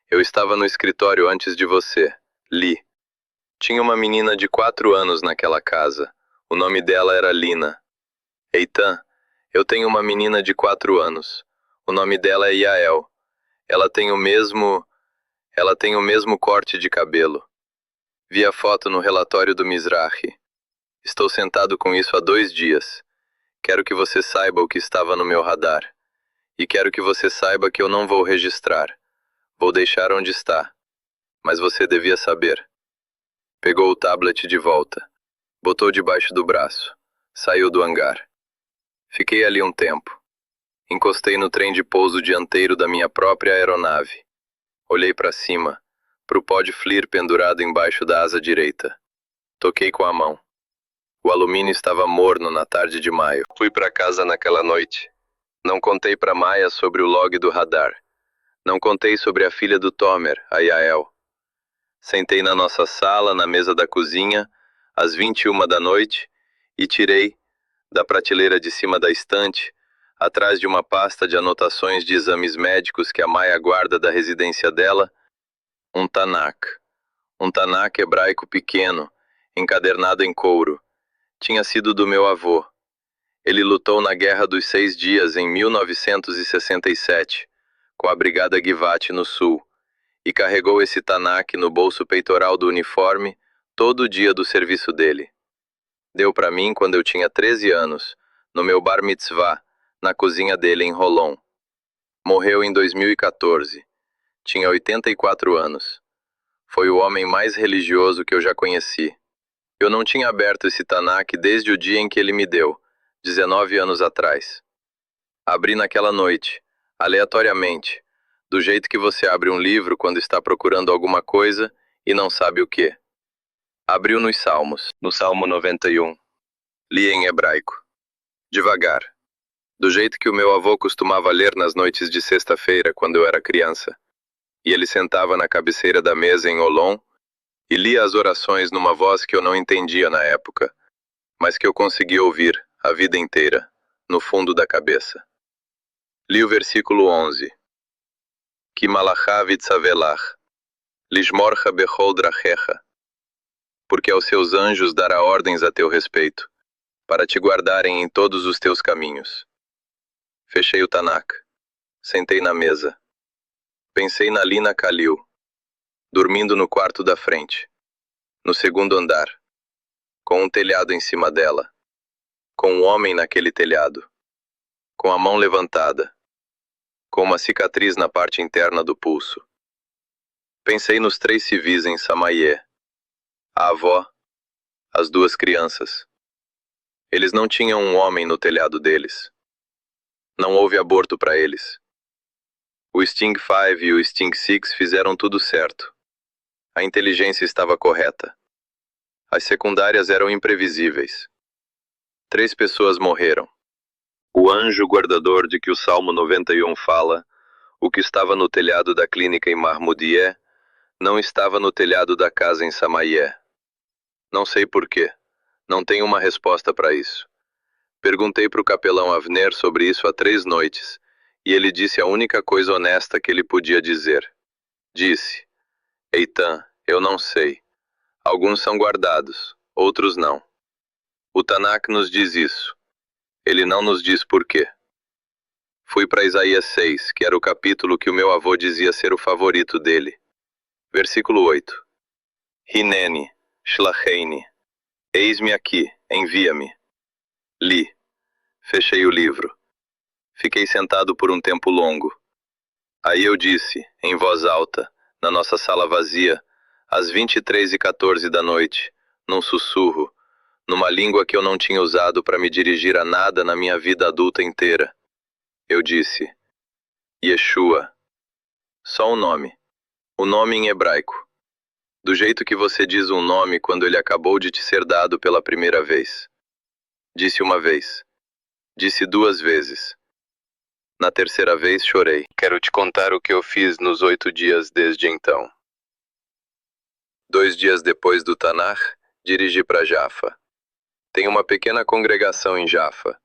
Eu estava no escritório antes de você, Lee. Tinha uma menina de 4 anos naquela casa. O nome dela era Lina. Eitan, eu tenho uma menina de 4 anos. O nome dela é Yael. Ela tem o mesmo corte de cabelo. Vi a foto no relatório do Mizrahi. Estou sentado com isso há 2 dias. Quero que você saiba o que estava no meu radar. E quero que você saiba que eu não vou registrar. Vou deixar onde está. Mas você devia saber. Pegou o tablet de volta. Botou debaixo do braço. Saiu do hangar. Fiquei ali um tempo. Encostei no trem de pouso dianteiro da minha própria aeronave. Olhei para cima, pro pod FLIR pendurado embaixo da asa direita. Toquei com a mão. O alumínio estava morno na tarde de maio. Fui para casa naquela noite. Não contei para Maia sobre o log do radar. Não contei sobre a filha do Tomer, a Yael. Sentei na nossa sala, na mesa da cozinha, às 21 da noite, e tirei, da prateleira de cima da estante, atrás de uma pasta de anotações de exames médicos que a Maia guarda da residência dela, um Tanakh. Um Tanakh hebraico pequeno, encadernado em couro. Tinha sido do meu avô. Ele lutou na Guerra dos 6 Dias em 1967, com a Brigada Givat no sul, e carregou esse Tanakh no bolso peitoral do uniforme todo o dia do serviço dele. Deu para mim quando eu tinha 13 anos, no meu bar mitzvah, na cozinha dele em Rolon. Morreu em 2014. Tinha 84 anos. Foi o homem mais religioso que eu já conheci. Eu não tinha aberto esse Tanakh desde o dia em que ele me deu, 19 anos atrás. Abri naquela noite, aleatoriamente, do jeito que você abre um livro quando está procurando alguma coisa e não sabe o que. Abriu nos Salmos, no Salmo 91. Li em hebraico. Devagar. Do jeito que o meu avô costumava ler nas noites de sexta-feira quando eu era criança. E ele sentava na cabeceira da mesa em Olom e lia as orações numa voz que eu não entendia na época, mas que eu conseguia ouvir a vida inteira, no fundo da cabeça. Li o versículo 11. Ki malacha vitzavelach, lishmorcha bechol drachecha. Porque aos seus anjos dará ordens a teu respeito, para te guardarem em todos os teus caminhos. Fechei o Tanakh. Sentei na mesa. Pensei na Lina Khalil, dormindo no quarto da frente, no segundo andar, com um telhado em cima dela, com um homem naquele telhado, com a mão levantada, com uma cicatriz na parte interna do pulso. Pensei nos 3 civis em Samaie, a avó, As duas crianças. Eles não tinham um homem no telhado deles. Não houve aborto para eles. O Sting 5 e o Sting 6 fizeram tudo certo. A inteligência estava correta. As secundárias eram imprevisíveis. 3 pessoas morreram. O anjo guardador de que o Salmo 91 fala, o que estava no telhado da clínica em Mahmoudieh, não estava no telhado da casa em Samaié. Não sei por quê. Não tenho uma resposta para isso. Perguntei para o capelão Avner sobre isso há 3 noites, e ele disse a única coisa honesta que ele podia dizer. Disse: Eitan, eu não sei. Alguns são guardados, outros não. O Tanakh nos diz isso. Ele não nos diz por quê. Fui para Isaías 6, que era o capítulo que o meu avô dizia ser o favorito dele. Versículo 8. Hineni, shlacheini. Eis-me aqui, envia-me. Li. Fechei o livro. Fiquei sentado por um tempo longo. Aí eu disse, em voz alta, na nossa sala vazia, às 23h14 da noite, num sussurro, numa língua que eu não tinha usado para me dirigir a nada na minha vida adulta inteira. Eu disse, Yeshua. Só um nome. O nome em hebraico. Do jeito que você diz um nome quando ele acabou de te ser dado pela primeira vez. Disse uma vez. Disse 2 vezes. Na terceira vez chorei. Quero te contar o que eu fiz nos 8 dias desde então. 2 dias depois do Tanakh, dirigi para Jaffa. Tem uma pequena congregação em Jaffa.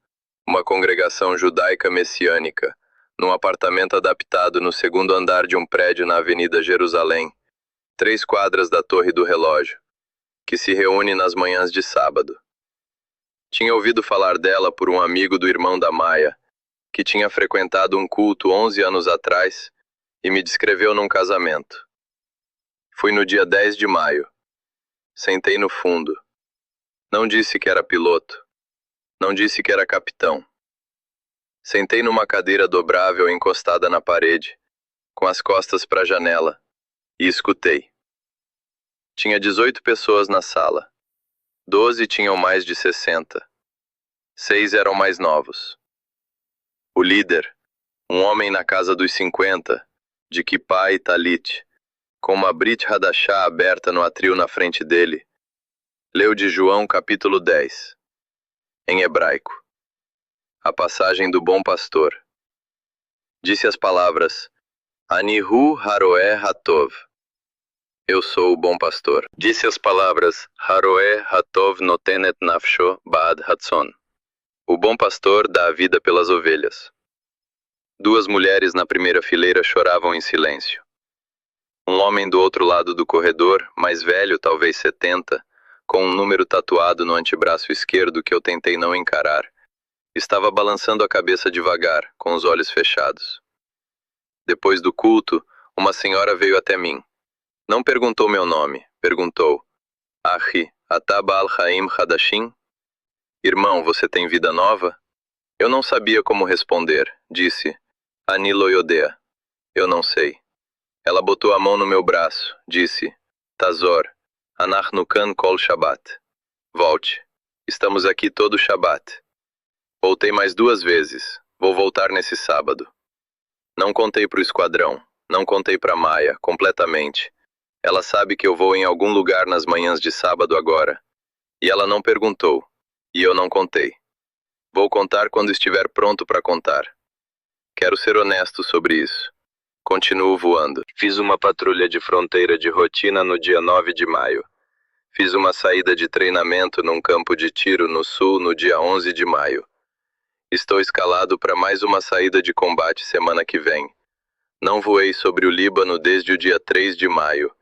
Uma congregação judaica messiânica, num apartamento adaptado no 2º andar de um prédio na Avenida Jerusalém, 3 quadras da Torre do Relógio, que se reúne nas manhãs de sábado. Tinha ouvido falar dela por um amigo do irmão da Maia, que tinha frequentado um culto 11 anos atrás e me descreveu num casamento. Fui no dia 10 de maio. Sentei no fundo. Não disse que era piloto. Não disse que era capitão. Sentei numa cadeira dobrável encostada na parede, com as costas para a janela, e escutei. Tinha 18 pessoas na sala. 12 tinham mais de 60. 6 eram mais novos. O líder, um homem na casa dos 50, de kippá e talit, com uma Brit Hadashah aberta no atril na frente dele, leu de João capítulo 10, em hebraico, a passagem do bom pastor. Disse as palavras, Anihu Haroé Hatov. Eu sou o bom pastor. Disse as palavras, Haroé Hatov Notenet Nafsho Baad Hatson. O bom pastor dá a vida pelas ovelhas. 2 mulheres na primeira fileira choravam em silêncio. Um homem do outro lado do corredor, mais velho, talvez 70, com um número tatuado no antebraço esquerdo que eu tentei não encarar, estava balançando a cabeça devagar, com os olhos fechados. Depois do culto, uma senhora veio até mim. Não perguntou meu nome, perguntou, Ahi, Ata Baal Chaim Hadashim? Irmão, você tem vida nova? Eu não sabia como responder, disse, Ani lo yodea. Eu não sei. Ela botou a mão no meu braço, disse, Tazor, Anachnu kan kol Shabbat. Volte. Estamos aqui todo Shabbat. Voltei mais 2 vezes. Vou voltar nesse sábado. Não contei pro esquadrão. Não contei pra Maia, completamente. Ela sabe que eu vou em algum lugar nas manhãs de sábado agora. E ela não perguntou. E eu não contei. Vou contar quando estiver pronto para contar. Quero ser honesto sobre isso. Continuo voando. Fiz uma patrulha de fronteira de rotina no dia 9 de maio. Fiz uma saída de treinamento num campo de tiro no sul no dia 11 de maio. Estou escalado para mais uma saída de combate semana que vem. Não voei sobre o Líbano desde o dia 3 de maio.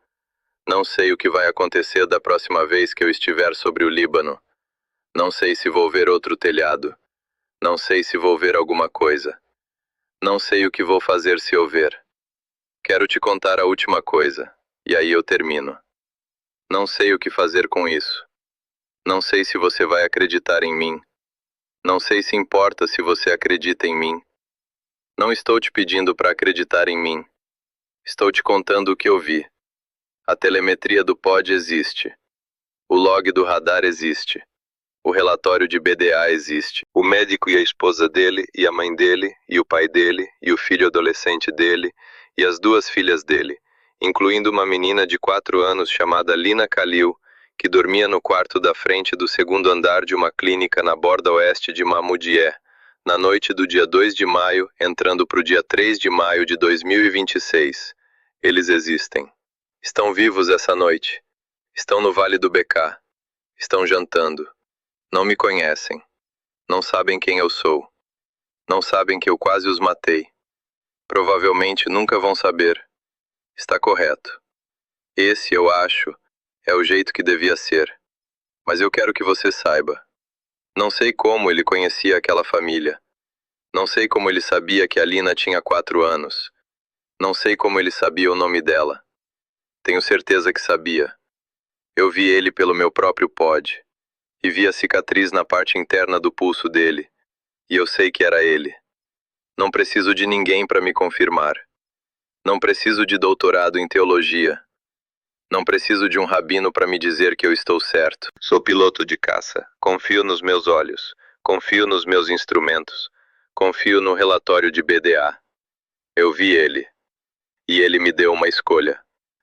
Não sei o que vai acontecer da próxima vez que eu estiver sobre o Líbano. Não sei se vou ver outro telhado. Não sei se vou ver alguma coisa. Não sei o que vou fazer se eu ver. Quero te contar a última coisa, e aí eu termino. Não sei o que fazer com isso. Não sei se você vai acreditar em mim. Não sei se importa se você acredita em mim. Não estou te pedindo para acreditar em mim. Estou te contando o que eu vi. A telemetria do pod existe. O log do radar existe. O relatório de BDA existe. O médico e a esposa dele, e a mãe dele, e o pai dele, e o filho adolescente dele, e as duas filhas dele, incluindo uma menina de 4 anos chamada Lina Khalil, que dormia no quarto da frente do segundo andar de uma clínica na borda oeste de Mahmoudieh, na noite do dia 2 de maio, entrando para o dia 3 de maio de 2026. Eles existem. Estão vivos essa noite. Estão no Vale do Bekaa. Estão jantando. Não me conhecem. Não sabem quem eu sou. Não sabem que eu quase os matei. Provavelmente nunca vão saber. Está correto. Esse, eu acho, é o jeito que devia ser. Mas eu quero que você saiba. Não sei como ele conhecia aquela família. Não sei como ele sabia que a Lina tinha 4 anos. Não sei como ele sabia o nome dela. Tenho certeza que sabia. Eu vi ele pelo meu próprio pod. E vi a cicatriz na parte interna do pulso dele. E eu sei que era ele. Não preciso de ninguém para me confirmar. Não preciso de doutorado em teologia. Não preciso de um rabino para me dizer que eu estou certo. Sou piloto de caça. Confio nos meus olhos. Confio nos meus instrumentos. Confio no relatório de BDA. Eu vi ele. E ele me deu uma escolha.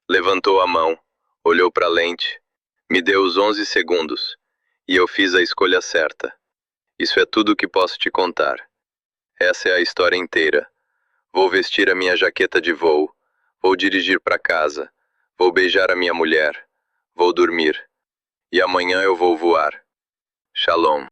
Levantou a mão, olhou para a lente, me deu os 11 segundos. E eu fiz a escolha certa. Isso é tudo o que posso te contar. Essa é a história inteira. Vou vestir a minha jaqueta de voo. Vou dirigir para casa. Vou beijar a minha mulher. Vou dormir. E amanhã eu vou voar. Shalom.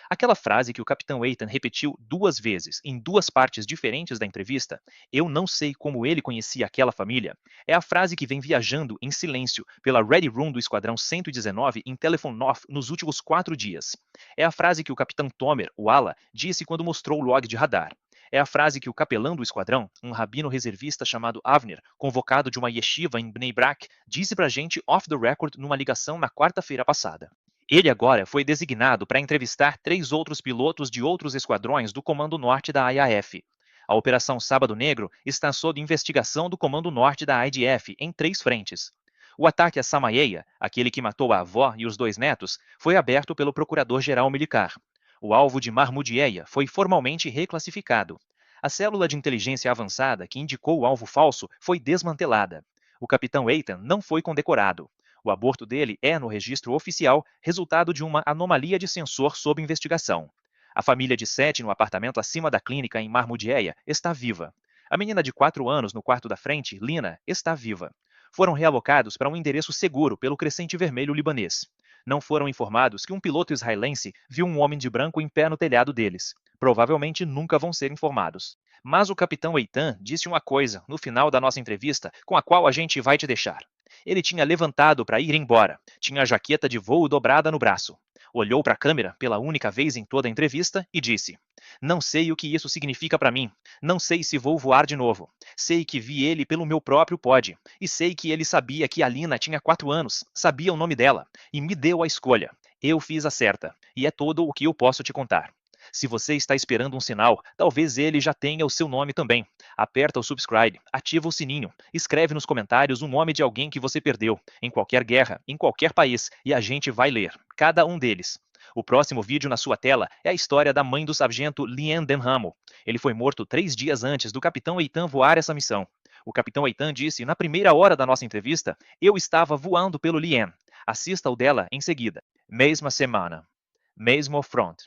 Aquela frase que o capitão Eitan repetiu 2 vezes, em 2 partes diferentes da entrevista, eu não sei como ele conhecia aquela família, é a frase que vem viajando em silêncio pela Ready Room do Esquadrão 119 em Telephone Off nos últimos 4 dias. É a frase que o capitão Tomer, o ala, disse quando mostrou o log de radar. É a frase que o capelão do esquadrão, um rabino reservista chamado Avner, convocado de uma yeshiva em Bnei Brak, disse pra gente off the record numa ligação na quarta-feira passada. Ele agora foi designado para entrevistar 3 outros pilotos de outros esquadrões do Comando Norte da IAF. A Operação Sábado Negro está sob investigação do Comando Norte da IDF em 3 frentes. O ataque a Samayeia, aquele que matou a avó e os 2 netos, foi aberto pelo Procurador-Geral Militar. O alvo de Mahmoudieh foi formalmente reclassificado. A célula de inteligência avançada que indicou o alvo falso foi desmantelada. O capitão Eitan não foi condecorado. O aborto dele é, no registro oficial, resultado de uma anomalia de sensor sob investigação. A família de 7 no apartamento acima da clínica em Mahmoudieh está viva. A menina de 4 anos no quarto da frente, Lina, está viva. Foram realocados para um endereço seguro pelo Crescente Vermelho libanês. Não foram informados que um piloto israelense viu um homem de branco em pé no telhado deles. Provavelmente nunca vão ser informados. Mas o capitão Eitan disse uma coisa no final da nossa entrevista com a qual a gente vai te deixar. Ele tinha levantado para ir embora. Tinha a jaqueta de voo dobrada no braço. Olhou para a câmera pela única vez em toda a entrevista e disse: "Não sei o que isso significa para mim. Não sei se vou voar de novo. Sei que vi ele pelo meu próprio pod. E sei que ele sabia que a Lina tinha 4 anos, sabia o nome dela, e me deu a escolha. Eu fiz a certa. E é todo o que eu posso te contar. Se você está esperando um sinal, talvez ele já tenha o seu nome também. Aperta o subscribe, ativa o sininho, escreve nos comentários o nome de alguém que você perdeu, em qualquer guerra, em qualquer país, e a gente vai ler, cada um deles. O próximo vídeo na sua tela é a história da mãe do sargento Lien Denhamo. Ele foi morto 3 dias antes do capitão Eitan voar essa missão. O capitão Eitan disse, na primeira hora da nossa entrevista, eu estava voando pelo Lien. Assista o dela em seguida. Mesma semana. Mesmo front.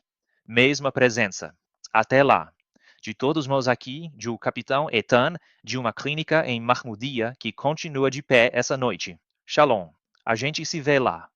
Mesma presença. Até lá. De todos nós aqui, de o capitão Eitan, de uma clínica em Mahmoudieh que continua de pé essa noite. Shalom. A gente se vê lá.